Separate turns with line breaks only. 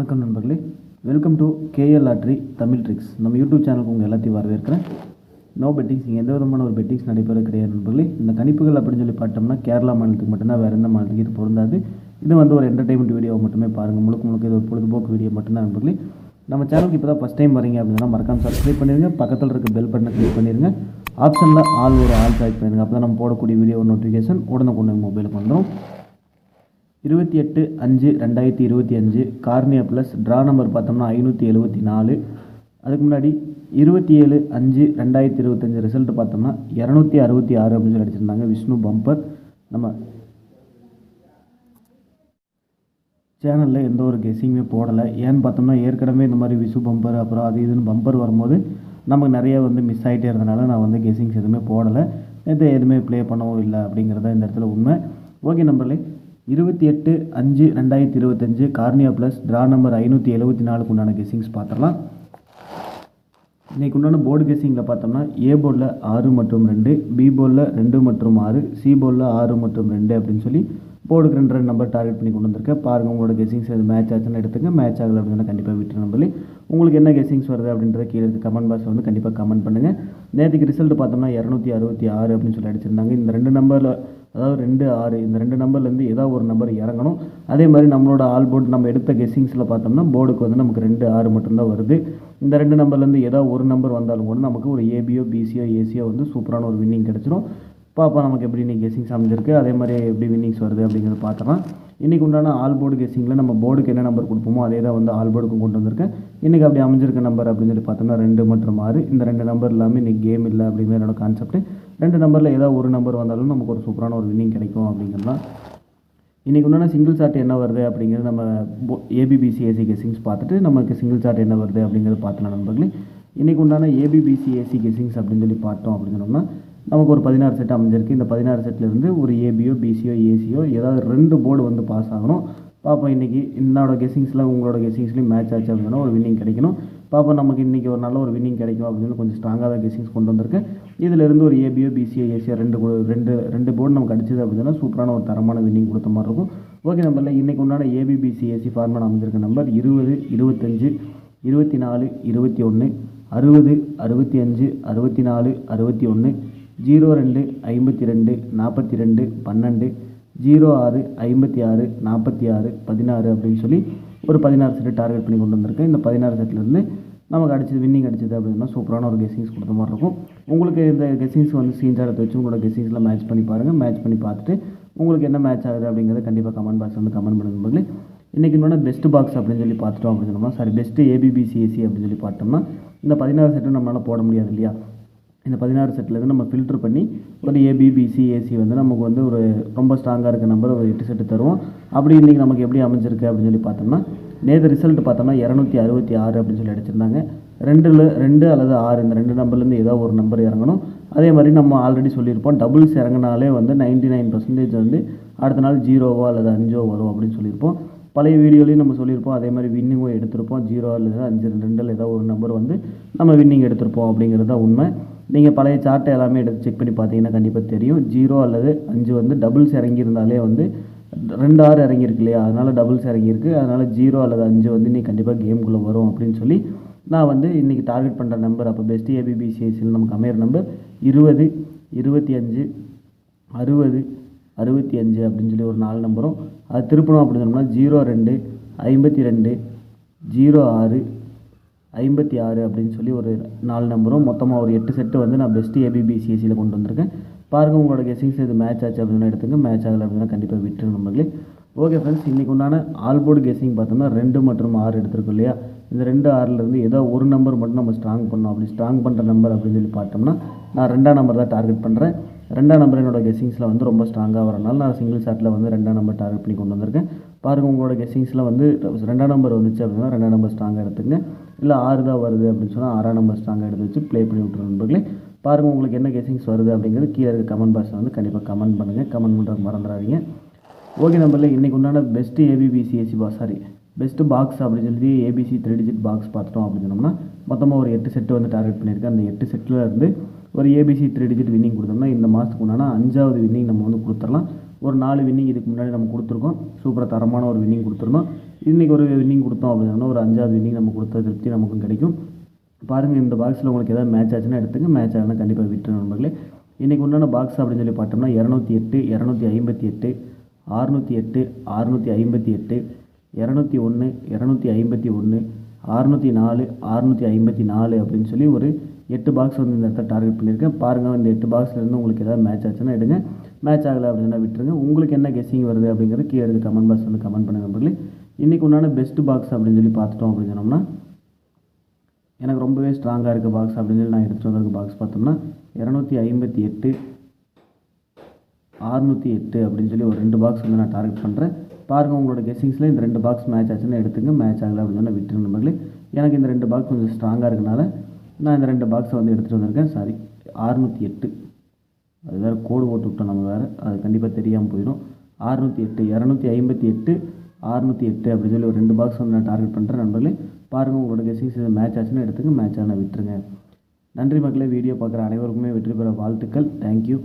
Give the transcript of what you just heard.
வணக்கம் நண்பர்களே, welcome to KL lottery Tamil tricks. நம்ம யூடியூப் சேனலுக்கு உங்கள் எல்லாத்தையும் வரவேற்கிறேன். நோ பெட்டிங்ஸ், இங்கே எந்த விதமான ஒரு பெட்டிங்ஸ் நடைபெற கிடையாது நண்பர்களே. இந்த கணிப்புகள் அப்படின்னு சொல்லி பார்த்தோம்னா கேரளா மாநிலத்துக்கு மட்டும்தான், வேறு எந்த மாநிலத்துக்கு இது பொருந்தாது. இது வந்து ஒரு என்டர்டைன்மெண்ட் வீடியோ மட்டுமே பாருங்கள், முழுக்க இது ஒரு பொழுதுபோக்கு வீடியோ மட்டும்தான் நண்பர்களே. நம்ம சேனலுக்கு இப்போ தான் ஃபஸ்ட் டைம் வரீங்க அப்படின்னா மறக்காம சப்ஸ்கிரைப் பண்ணிடுங்க, பக்கத்தில் இருக்க பெல் பட்டனை கிளிக் பண்ணிடுங்க, ஆப்ஷனில் ஆல் செலக்ட் பண்ணிடுங்க. அப்போ தான் நம்ம போடக்கூடிய வீடியோ நோட்டிஃபிகேஷன் உடனுக்குடன் மொபைலுக்கு வந்துடும். 28/5/2025 கார்னியா ப்ளஸ் ட்ரா நம்பர் பார்த்தோம்னா 574. அதுக்கு முன்னாடி 27/5/2025 ரிசல்ட் பார்த்தோம்னா 266 அப்படின்னு சொல்லி அடிச்சிருந்தாங்க விஷ்ணு பம்பர். நம்ம சேனலில் எந்த ஒரு கெஸ்ஸிங்குமே போடலை. ஏன்னு பார்த்தோம்னா ஏற்கனவே இந்த மாதிரி விஷ்ணு பம்பர் அப்புறம் அது இதுன்னு பம்பர் வரும்போது நமக்கு நிறைய வந்து மிஸ் ஆகிட்டே இருந்தனால நான் வந்து கெஸ்ஸிங்ஸ் எதுவுமே போடலை, எதுவுமே ப்ளே பண்ணவும் இல்லை அப்படிங்கிறத இந்த இடத்துல உண்மை. ஓகே நம்பர்லே, 28/5/2025 கார்னியா ப்ளஸ் ட்ரா நம்பர் 574 உண்டான கெஸ்ஸிங்ஸ் பார்த்துடலாம். இன்றைக்கு உண்டான போர்டு கெஸ்ஸிங்கில் பார்த்தோம்னா ஏ போர்டில் 6 மற்றும் 2, பி போர்டில் 2 மற்றும் 6, சி போர்டில் 6 மற்றும் 2 அப்படின்னு சொல்லி போர்டுக்கு 2 நம்பர் டார்கெட் பண்ணி கொண்டு வந்திருக்கேன். பாருங்கள், உங்களோட கெஸ்ஸிங்ஸ் எது மேட்ச் ஆச்சுன்னு எடுத்துங்க, மேட்ச் ஆகலை அப்படின்னு கண்டிப்பாக விட்டு நம்பலி. உங்களுக்கு என்ன கெஸ்ஸிங்ஸ் வருது அப்படின்றத கீழே இருக்க கமெண்ட் பாக்ஸில் வந்து கண்டிப்பாக கமெண்ட் பண்ணுங்கள். நேற்றுக்கு ரிசல்ட் பார்த்தோம்னா 266 அப்படின்னு சொல்லி அடிச்சிருந்தாங்க. இந்த 2 நம்பரில், அதாவது 2, 6, இந்த 2 நம்பர்லேருந்து ஏதாவது ஒரு நம்பர் இறங்கணும். அதே மாதிரி நம்மளோட ஆல் போர்டு நம்ம எடுத்த கெஸ்ஸிங்ஸில் பார்த்தோம்னா போர்டுக்கு வந்து நமக்கு 2, 6 மட்டும்தான் வருது. இந்த 2 நம்பர்லேருந்து ஏதாவது ஒரு நம்பர் வந்தாலும் கூட நமக்கு ஒரு ஏபியோ பிசியோ ஏசியோ வந்து சூப்பரான ஒரு வின்னிங் கிடச்சிரும். பாப்பா நமக்கு எப்படி இன்றைக்கி கெஸ்ஸிங்ஸ் அமைஞ்சிருக்கு, அதே மாதிரி எப்படி வின்னிங்ஸ் வருது அப்படிங்கிறத பார்த்துக்கலாம். இன்றைக்கி உண்டான ஆல் போர்டு கெஸ்ஸிங்கில் நம்ம போர்டுக்கு என்ன நம்பர் கொடுப்போமோ அதே தான் வந்து ஆல் போர்டுக்கும் கொண்டு வந்திருக்கேன். இன்றைக்கி அப்படி அமைஞ்சிருக்க நம்பர் அப்படின்னு சொல்லி பார்த்தோம்னா 2 மற்றும் 6. இந்த 2 நம்பர் இல்லாமல் இன்றைக்கி கேம் இல்லை அப்படிங்கிற என்னோட கான்செப்ட். 2 நம்பரில் ஏதாவது ஒரு நம்பர் வந்தாலும் நமக்கு ஒரு சூப்பரான ஒரு வின்னிங் கிடைக்கும் அப்படிங்கிறதான். இன்றைக்கி உண்டான சிங்கிள் சார்ட் என்ன வருது அப்படிங்கிறது நம்ம ஏபிபிசிஏசி கெஸ்ஸிங்ஸ் பார்த்துட்டு நமக்கு சிங்கிள் சார்ட் என்ன வருது அப்படிங்கிறது பார்த்துலாம் நண்பர்களே. இன்றைக்கி உண்டான ஏபிபிசிஏசி கெஸ்ஸிங்ஸ் அப்படின்னு சொல்லி பார்த்தோம் அப்படின்னு சொன்னோம்னா நமக்கு ஒரு 16 செட் அமைஞ்சிருக்கு. இந்த 16 செட்லேருந்து ஒரு ஏபியோ பிசியோ ஏசியோ ஏதாவது 2 போர்டு வந்து பாஸ் ஆகணும். பார்ப்போம் இன்றைக்கி என்னோட கெஸ்ஸிங்ஸில் உங்களோட கெஸ்ஸிங்ஸ்லையும் மேட்ச் ஆச்சு அப்படின்னா ஒரு வின்னிங் கிடைக்கணும். பார்ப்போம் நமக்கு இன்றைக்கி ஒரு நல்ல ஒரு வின்னிங் கிடைக்கும் அப்படின்னு கொஞ்சம் ஸ்ட்ராங்காக தான் கெஸ்ஸிங்ஸ் கொண்டு வந்திருக்கேன். இதிலிருந்து ஒரு ஏபியோ பிசியோ ஏசியோ ரெண்டு போர்டு நமக்கு அடிச்சது அப்படின்னா சூப்பரான ஒரு தரமான வின்னிங் கொடுத்த மாதிரி இருக்கும். ஓகே நம்பரில் இன்றைக்கி உண்டான ஏபிபிசிஏசி ஃபார்மேட் அமைஞ்சிருக்க நம்பர் 20, 25, 24, 21, 60, 65, 64, 61, 02, 52, 42, 12, 06, 56, 46, 16 அப்படின்னு சொல்லி ஒரு 16 செட்டு டார்கெட் பண்ணி கொண்டு வந்திருக்கேன். இந்த 16 செட்லேருந்து நமக்கு அடிச்சது வின்னிங் அடிச்சது அப்படின்னா சூப்பரான ஒரு கெஸ்ஸிங்ஸ் கொடுத்த மாதிரி இருக்கும். உங்களுக்கு இந்த கெஸ்ஸிங்ஸ் வந்து ஸ்க்ரீன்ஷாட் எடுத்து வச்சு உங்களோட கெஸ்ஸிங்ஸில் மேட்ச் பண்ணி பாருங்கள். மேட்ச் பண்ணி பார்த்துட்டு உங்களுக்கு என்ன மேட்ச் ஆகுது அப்படிங்கிறத கண்டிப்பாக கமெண்ட் பாக்ஸ் வந்து கமெண்ட் பண்ணுங்க. இன்றைக்கி இன்னொன்று பெஸ்ட் பாக்ஸ் அப்படின்னு சொல்லி பார்த்துட்டோம் அப்படின்னு சொன்னோம்னா பெஸ்ட்டு ஏபிபிசிஎஸ்சி அப்படின்னு சொல்லி பார்த்தோம்னா இந்த 16 செட்டும் நம்மளால் போட முடியாது இல்லையா. இந்த 16 செட்லேருந்து நம்ம ஃபில்ட்ரு பண்ணி ஒரு ஏபிபிசிஏசி வந்து நமக்கு வந்து ஒரு ரொம்ப ஸ்ட்ராங்காக இருக்க நம்பர் ஒரு 8 செட்டு தருவோம். அப்படி இன்றைக்கி நமக்கு எப்படி அமைஞ்சிருக்கு அப்படின்னு சொல்லி பார்த்தோம்னா நேற்று ரிசல்ட் பார்த்தோம்னா 266 அப்படின்னு சொல்லி அடிச்சிருந்தாங்க. 2 அல்லது 6 இந்த 2 நம்பர்லேருந்து ஏதோ ஒரு நம்பர் இறங்கணும். அதே மாதிரி நம்ம ஆல்ரெடி சொல்லியிருப்போம், டபுள்ஸ் இறங்கினாலே வந்து 99% வந்து அடுத்த நாள் 0வோ அல்லது 5ஓ வரும் அப்படின்னு சொல்லியிருப்போம். பழைய வீடியோலையும் நம்ம சொல்லியிருப்போம். அதே மாதிரி வின்னிங்கும் எடுத்திருப்போம். 0 அல்லது 5, 2 ஏதோ ஒரு நம்பர் வந்து நம்ம வின்னிங் எடுத்திருப்போம் அப்படிங்கிறது தான் உண்மை. நீங்கள் பழைய சார்ட்டை எல்லாமே எடுத்து செக் பண்ணி பார்த்தீங்கன்னா கண்டிப்பாக தெரியும். 0 அல்லது 5 வந்து டபுள்ஸ் இறங்கியிருந்தாலே வந்து 2, 6 இறங்கியிருக்கு இல்லையா, அதனால் டபுள்ஸ் இறங்கியிருக்கு. அதனால் 0 அல்லது 5 வந்து இன்றைக்கி கண்டிப்பாக கேமுக்குள்ளே வரும் அப்படின்னு சொல்லி நான் வந்து இன்றைக்கி டார்கெட் பண்ணுற நம்பர். அப்போ பெஸ்ட் ஏபிபிசிஎஸ்சியில் நமக்கு அமையிற நம்பர் 20, 25, 60, 65 அப்படின்னு சொல்லி ஒரு 4 நம்பரும் அது திருப்பணும் அப்படின்னு சொன்னோம்னா 02, 52, 06, 56 அப்படின்னு சொல்லி ஒரு 4 நம்பரும் மொத்தமாக ஒரு 8 செட்டு வந்து நான் பெஸ்ட்டு ஏபிபிசிஎஸ்சியில் கொண்டு வந்திருக்கேன். பாருங்கள், உங்களோட கெஸ்ஸிங்ஸ் இது மேட்ச் ஆச்சு அப்படின்னா எடுத்துங்க, மேட்ச் ஆகலை அப்படின்னா கண்டிப்பாக விட்டுரு நம்பர்களே. ஓகே ஃப்ரெண்ட்ஸ், இன்றைக்கி உண்டான ஆல் போர்டு கெஸ்ஸிங் பார்த்தோம்னா 2 மற்றும் 6 எடுத்திருக்கோம் இல்லையா. இந்த 2, 6லேருந்து ஏதோ ஒரு நம்பர் மட்டும் நம்ம ஸ்ட்ராங் பண்ணோம். அப்படி ஸ்ட்ராங் பண்ணுற நம்பர் அப்படின்னு சொல்லி பார்த்தோம்னா நான் 2ஆம் நம்பர் தான் டார்கெட் பண்ணுறேன். 2ஆம் நம்பர் என்னோட கெஸ்ஸிங்ஸில் வந்து ரொம்ப ஸ்ட்ராங்காக வரனால நான் சிங்கிள் ஷாட்டில் வந்து 2ஆம் நம்பர் டார்கெட் பண்ணி கொண்டு வந்திருக்கேன். பாருங்கள், உங்களோட கெஸ்ஸிங்ஸில் வந்து 2ஆம் நம்பர் வந்துச்சு அப்படின்னா 2ஆம் நம்பர் ஸ்ட்ராங்காக எடுத்துங்க. இல்லை 6 தான் வருது அப்படின்னு சொன்னால் 6ஆம் நம்பர் ஸ்ட்ராங்காக எடுத்து வச்சு ப்ளே பண்ணி விட்டுரு நண்பர்களே. பாருங்கள், உங்களுக்கு என்ன கெஸ்ஸிங்ஸ் வருது அப்படிங்கிறது கீழே இருக்க கமெண்ட் பாக்ஸில் வந்து கண்டிப்பாக கமெண்ட் பண்ணுங்கள். கமெண்ட் பண்ணுறது மறந்துடாதீங்க. ஓகே நம்பரில் இன்றைக்கி உண்டான பெஸ்ட்டு ஏபிபிசிஎஸ்சி பெஸ்ட்டு பாக்ஸ் அப்படின்னு சொல்லி ஏபிசி 3 டிஜிட் பாக்ஸ் பார்த்துட்டோம் அப்படின்னு சொன்னோம்னா மொத்தமாக ஒரு 8 செட்டு வந்து டார்கெட் பண்ணியிருக்கேன். அந்த 8 செட்டில் இருந்து ஒரு ஏபிசி 3 டிஜிட் வின்னிங் கொடுத்தோம்னா இந்த மாதத்துக்கு உண்டான 5வது வின்னிங் நம்ம வந்து கொடுத்துடலாம். ஒரு 4 வின்னிங் இதுக்கு முன்னாடி நம்ம கொடுத்துருக்கோம். சூப்பராக தரமான ஒரு வின்னிங் கொடுத்துருந்தோம். இன்றைக்கி ஒரு வின்னிங் கொடுத்தோம் அப்படின்னா ஒரு 5வது வின்னிங் நம்ம கொடுத்த திருப்தி நமக்கும் கிடைக்கும். பாருங்கள், இந்த பாக்ஸில் உங்களுக்கு எதாவது மேட்ச் ஆச்சுன்னா எடுத்துங்க, மேட்ச் ஆகுனா கண்டிப்பாக விட்டுரு நண்பர்களே. இன்றைக்கி உண்டான பாக்ஸ் அப்படின்னு சொல்லி பார்த்தோம்னா 208, 258, 608, 658, 201, 251, 604, 654 அப்படின்னு சொல்லி ஒரு 8 பாக்ஸ் வந்து இந்த இடத்துல டார்கெட் பண்ணியிருக்கேன். பாருங்கள், இந்த 8 பாக்ஸ்லேருந்து உங்களுக்கு எதாவது மேட்ச் ஆச்சுன்னா எடுங்க, மேட்ச் ஆகலை அப்படின்னா விட்டுருங்க. உங்களுக்கு என்ன கெஸ்ஸிங் வருது அப்படிங்கிறது கீழே இருக்க கமெண்ட் பாக்ஸ் வந்து கமெண்ட் பண்ணுங்க நண்பர்களே. இன்றைக்கி உண்டான பெஸ்ட் பாக்ஸ் அப்படின்னு சொல்லி பார்த்துட்டோம் அப்படின்னு சொன்னோம்னா, எனக்கு ரொம்பவே ஸ்ட்ராங்காக இருக்க பாக்ஸ் அப்படின்னு சொல்லி நான் எடுத்துகிட்டு வந்திருக்க பாக்ஸ் பார்த்தோம்னா 258, 608 அப்படின்னு சொல்லி ஒரு 2 பாக்ஸ் வந்து நான் டார்கெட் பண்ணுறேன். பாருங்கள், உங்களோட கெஸ்ஸிங்ஸில் இந்த 2 பாக்ஸ் மேட்ச் ஆச்சுன்னா எடுத்துங்க, மேட்ச் ஆகலை அப்படின்னு சொன்னால் விட்டுருங்க நண்பர்களே. எனக்கு இந்த 2 பாக்ஸ் கொஞ்சம் ஸ்ட்ராங்காக இருக்கனால நான் இந்த 2 பாக்ஸை வந்து எடுத்துகிட்டு வந்திருக்கேன். 608, அது வேறு கோடு போட்டு விட்டோம் நம்ம வேறு, அது கண்டிப்பாக தெரியாமல் போயிடும். 608, 258, 608 அப்படின்னு சொல்லி ஒரு 2 பாக்ஸ் வந்து நான் டார்கெட் பண்ணுறேன் நண்பர்களே. பாருங்கள், உங்களோட கெஸ்ஸிங்ஸ் மேட்ச் ஆச்சுன்னா எடுத்துங்க, மேட்ச் ஆனால் விட்டுருங்க. நன்றி மக்களே. வீடியோ பார்க்குற அனைவருக்குமே வெற்றி பெற வாழ்த்துக்கள். தேங்க்யூ.